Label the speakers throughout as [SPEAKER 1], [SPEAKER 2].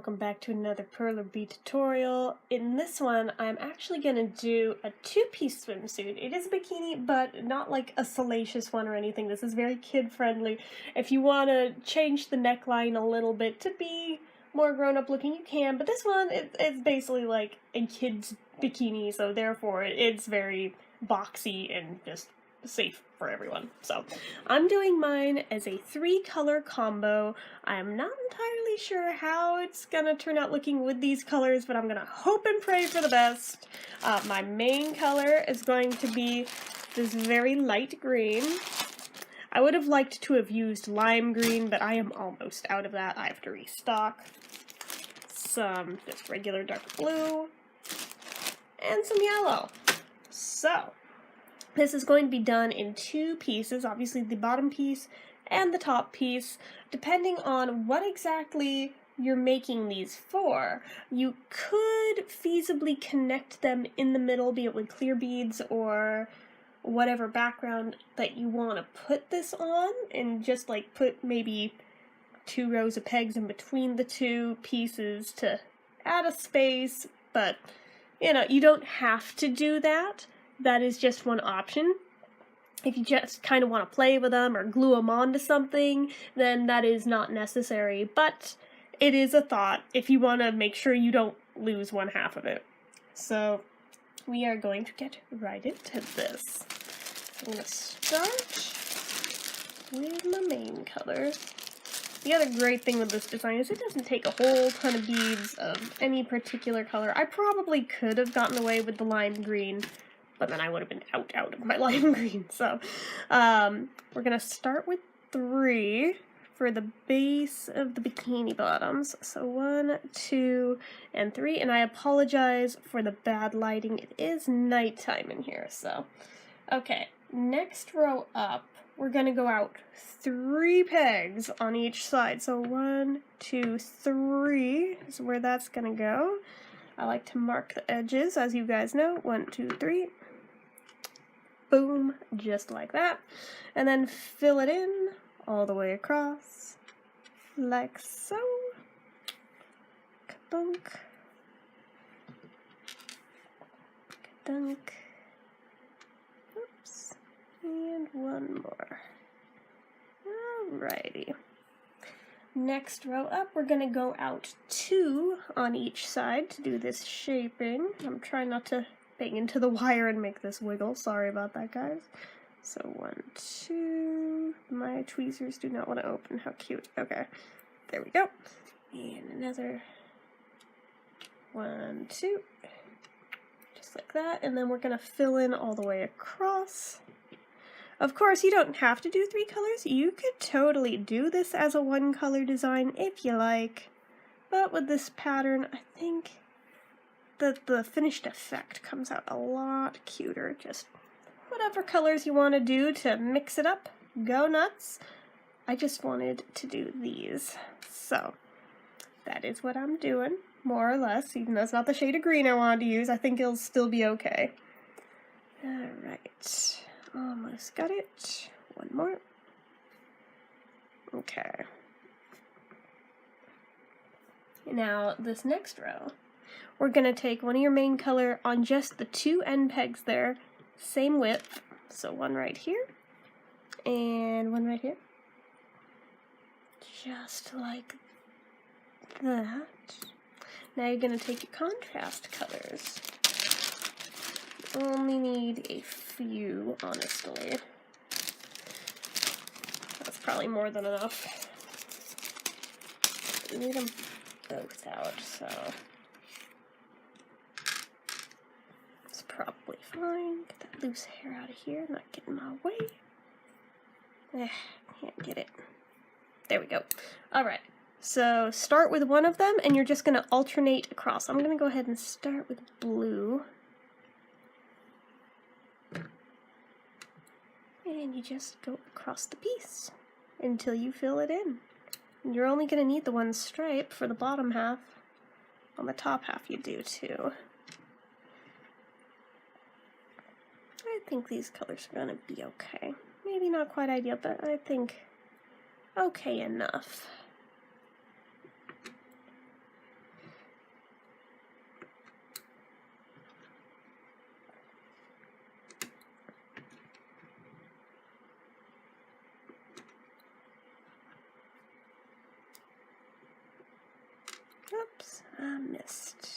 [SPEAKER 1] welcome back to another Perler Bead tutorial. In this one, I'm actually going to do a two-piece swimsuit. It is a bikini, but not like a salacious one or anything. This is very kid-friendly. If you want to change the neckline a little bit to be more grown-up looking, you can, but this one, it's basically like a kid's bikini, so therefore it's very boxy and just safe for everyone. So I'm doing mine as a 3-color combo. I'm not entirely sure how it's gonna turn out looking with these colors, but I'm gonna hope and pray for the best. My main color is going to be this very light green. I would have liked to have used lime green, but I am almost out of that. I have to restock. Some just regular dark blue and some yellow. So this is going to be done in 2 pieces, obviously the bottom piece and the top piece. Depending on what exactly you're making these for, you could feasibly connect them in the middle, be it with clear beads or whatever background that you want to put this on, and just like put maybe 2 rows of pegs in between the 2 pieces to add a space, but you know, you don't have to do that. That is just one option. If you just kind of want to play with them or glue them onto something, then that is not necessary, but it is a thought if you want to make sure you don't lose one half of it. So we are going to get right into this. I'm going to start with my main color. The other great thing with this design is it doesn't take a whole ton of beads of any particular color. I probably could have gotten away with the lime green, but then I would have been out of my lime green. So we're going to start with 3 for the base of the bikini bottoms. So 1, 2, and 3. And I apologize for the bad lighting. It is nighttime in here. So, okay, next row up, we're going to go out 3 pegs on each side. So 1, 2, 3 is where that's going to go. I like to mark the edges, as you guys know. 1, 2, 3. Boom, just like that. And then fill it in all the way across, like so. Ka-dunk. Ka-dunk. Oops. And one more. Alrighty. Next row up, we're going to go out 2 on each side to do this shaping. I'm trying not to bang into the wire and make this wiggle. Sorry about that, guys. So 1, 2. My tweezers do not want to open. How cute. Okay. There we go. And another 1, 2. Just like that. And then we're going to fill in all the way across. Of course, you don't have to do 3 colors. You could totally do this as a 1-color design if you like. But with this pattern, I think that the finished effect comes out a lot cuter. Just whatever colors you want to do to mix it up, go nuts. I just wanted to do these. So that is what I'm doing, more or less. Even though it's not the shade of green I wanted to use, I think it'll still be okay. Alright. Almost got it. One more. Okay. Now, this next row, we're going to take one of your main color on just the 2 end pegs there, same width, so 1 right here, and 1 right here. Just like that. Now you're going to take your contrast colors. Only need a few, honestly. That's probably more than enough. We need them both out, so it's probably fine. Get that loose hair out of here, not get in my way. Can't get it. There we go. Alright, so start with one of them, and you're just going to alternate across. I'm going to go ahead and start with blue. And you just go across the piece until you fill it in. And you're only going to need the 1 stripe for the bottom half. On the top half you do too. I think these colors are going to be okay. Maybe not quite ideal, but I think okay enough. missed.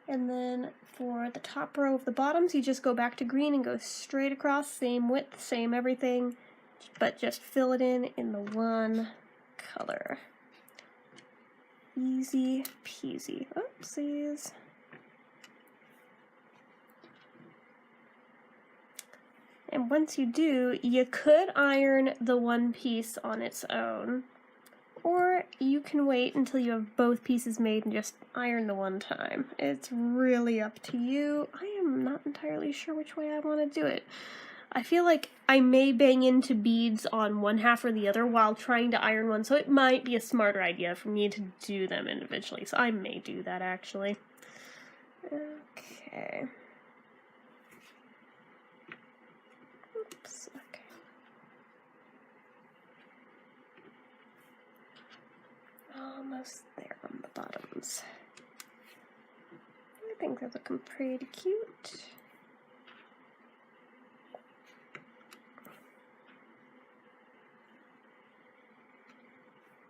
[SPEAKER 1] And then for the top row of the bottoms, you just go back to green and go straight across, same width, same everything, but just fill it in the one color. Easy peasy. Oopsies. And once you do, you could iron the one piece on its own, or you can wait until you have both pieces made and just iron the one time. It's really up to you. I am not entirely sure which way I want to do it. I feel like I may bang into beads on one half or the other while trying to iron one, so it might be a smarter idea for me to do them individually. So I may do that actually. Okay. Oops, okay. Almost there on the bottoms. I think they're looking pretty cute.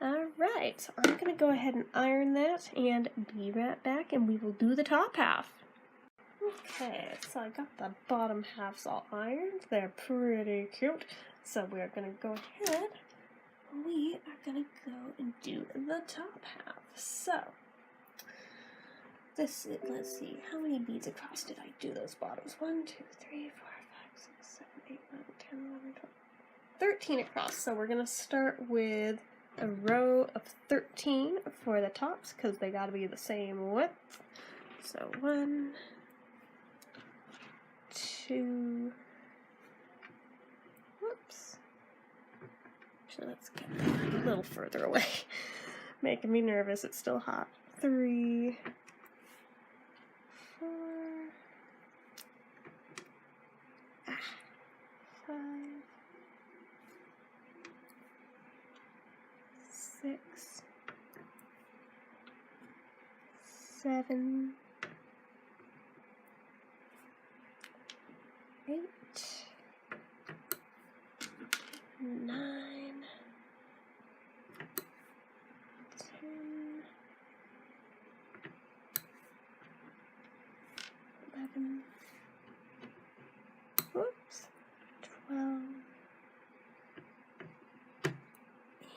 [SPEAKER 1] Alright, so I'm going to go ahead and iron that and be right back and we will do the top half. Okay, so I got the bottom halves all ironed. They're pretty cute. So we're going to go ahead. We are going to go and do the top half. So, this is, let's see, how many beads across did I do those bottoms? 1, 2, 3, 4, 5, 6, 7, 8, 9, 10, 11, 12, 13 across. So we're going to start with a row of 13 for the tops because they got to be the same width. So 1, 2, whoops. Actually, let's get a little further away. Making me nervous, it's still hot. 3, 4, 5, 6, 7, 8, 9, 10, 11, whoops, 12,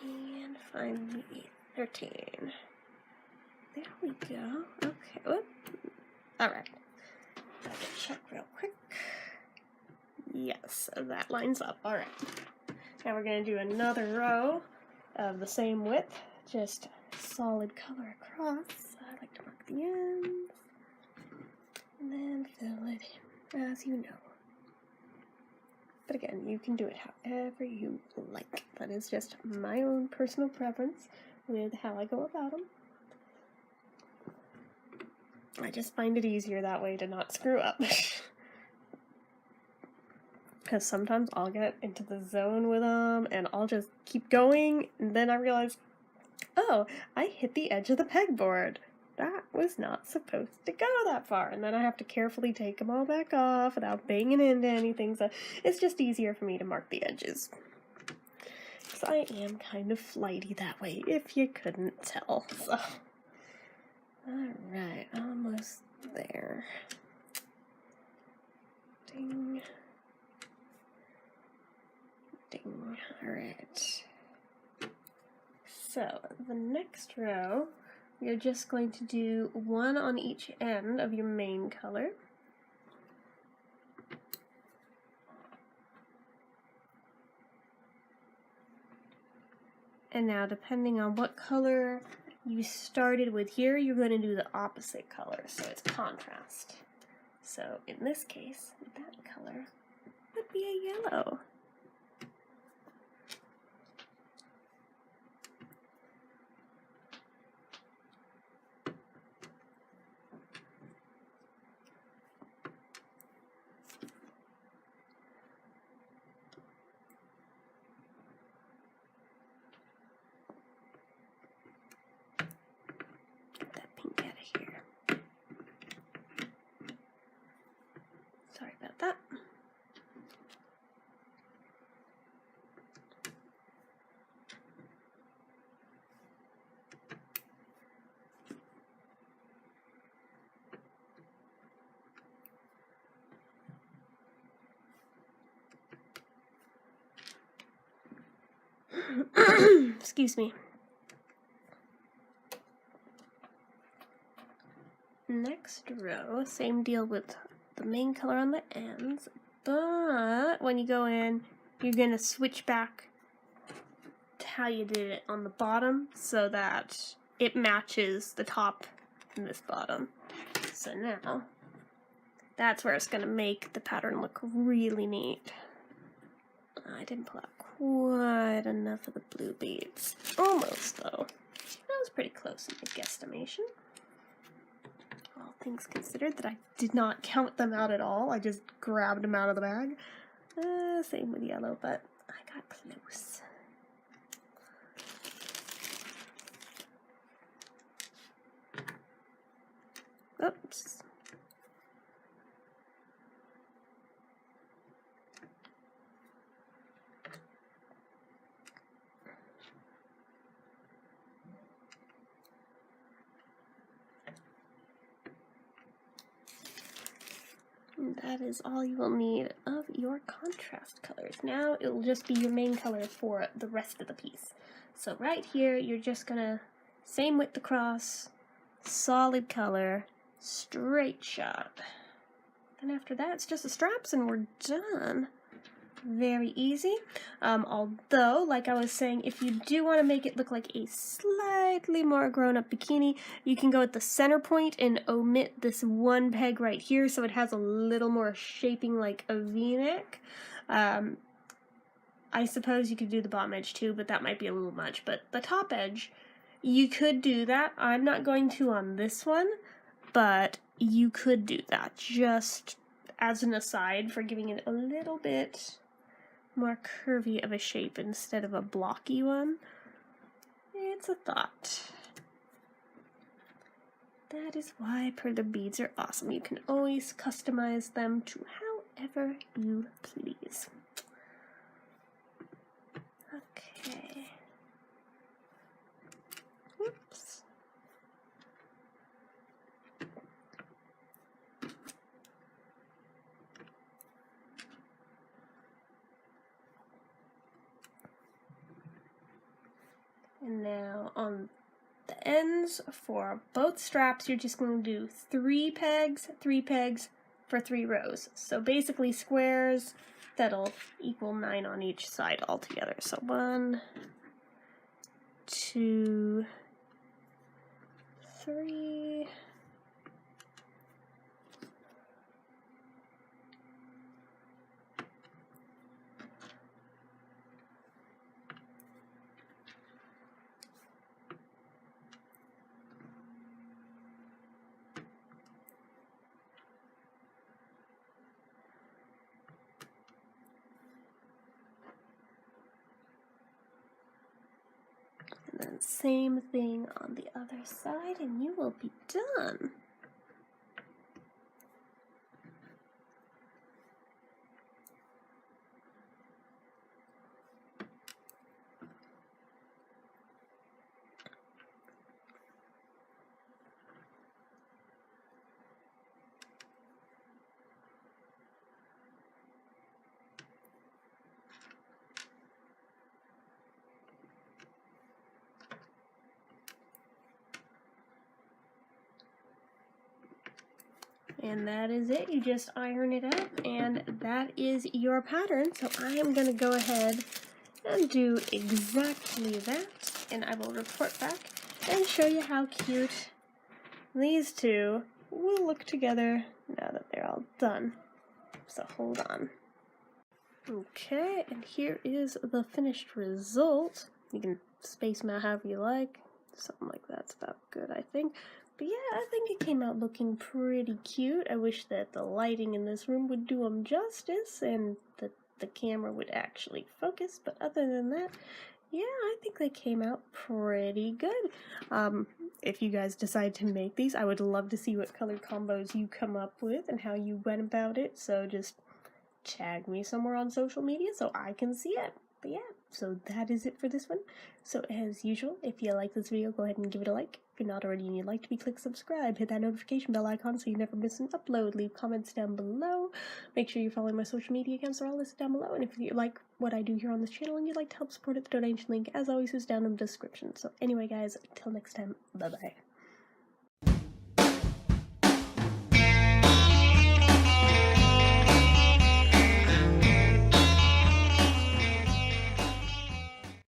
[SPEAKER 1] and finally 13. There we go. Okay, whoop. Alright. Check real quick. Yes, that lines up. Alright. Now we're going to do another row of the same width, just solid color across. I like to mark the ends, and then fill it in, as you know. But again, you can do it however you like. That is just my own personal preference with how I go about them. I just find it easier that way to not screw up. Because sometimes I'll get into the zone with them and I'll just keep going, and then I realize, oh, I hit the edge of the pegboard. That was not supposed to go that far, and then I have to carefully take them all back off without banging into anything, so it's just easier for me to mark the edges. Because I am kind of flighty that way, if you couldn't tell, so. Alright, almost there. Ding. Ding. Alright. So, the next row, you're just going to do one on each end of your main color. And now, depending on what color you started with here, you're going to do the opposite color, so it's contrast. So, in this case, that color would be a yellow. Sorry about that. Excuse me. Next row, same deal with the main color on the ends, but when you go in, you're going to switch back to how you did it on the bottom so that it matches the top and this bottom. So now, that's where it's going to make the pattern look really neat. I didn't pull out quite enough of the blue beads. Almost, though. That was pretty close in my guesstimation. All things considered, that I did not count them out at all. I just grabbed them out of the bag. Same with yellow, but I got close. Oops. And that is all you will need of your contrast colors. Now it will just be your main color for the rest of the piece. So right here, you're just gonna, same width across, solid color, straight shot. Then after that, it's just the straps and we're done. Very easy. Although, like I was saying, if you do want to make it look like a slightly more grown-up bikini, you can go at the center point and omit this one peg right here so it has a little more shaping like a V-neck. I suppose you could do the bottom edge too, but that might be a little much. But the top edge, you could do that. I'm not going to on this one, but you could do that just as an aside for giving it a little bit more curvy of a shape instead of a blocky one. It's a thought. That is why Perler beads are awesome. You can always customize them to however you please. Okay. Whoops. And now on the ends for both straps, you're just going to do 3 pegs for 3 rows. So basically squares that'll equal 9 on each side altogether. So 1, 2, 3. And then same thing on the other side, and you will be done. And that is it. You just iron it up, and that is your pattern. So I am going to go ahead and do exactly that, and I will report back and show you how cute these two will look together now that they're all done. So hold on. Okay, and here is the finished result. You can space them out however you like. Something like that's about good, I think. But yeah, I think it came out looking pretty cute. I wish that the lighting in this room would do them justice and that the camera would actually focus. But other than that, yeah, I think they came out pretty good. If you guys decide to make these, I would love to see what color combos you come up with and how you went about it. So just tag me somewhere on social media so I can see it. But yeah, So that is it for this one. So as usual, if you like this video, go ahead and give it a like. If you're not already and you'd like to be, click subscribe, hit that notification bell icon so you never miss an upload, leave comments down below. Make sure you're following my social media accounts, they're all listed down below. And if you like what I do here on this channel and you'd like to help support it, the donation link, as always, is down in the description. So anyway guys, until next time, bye bye.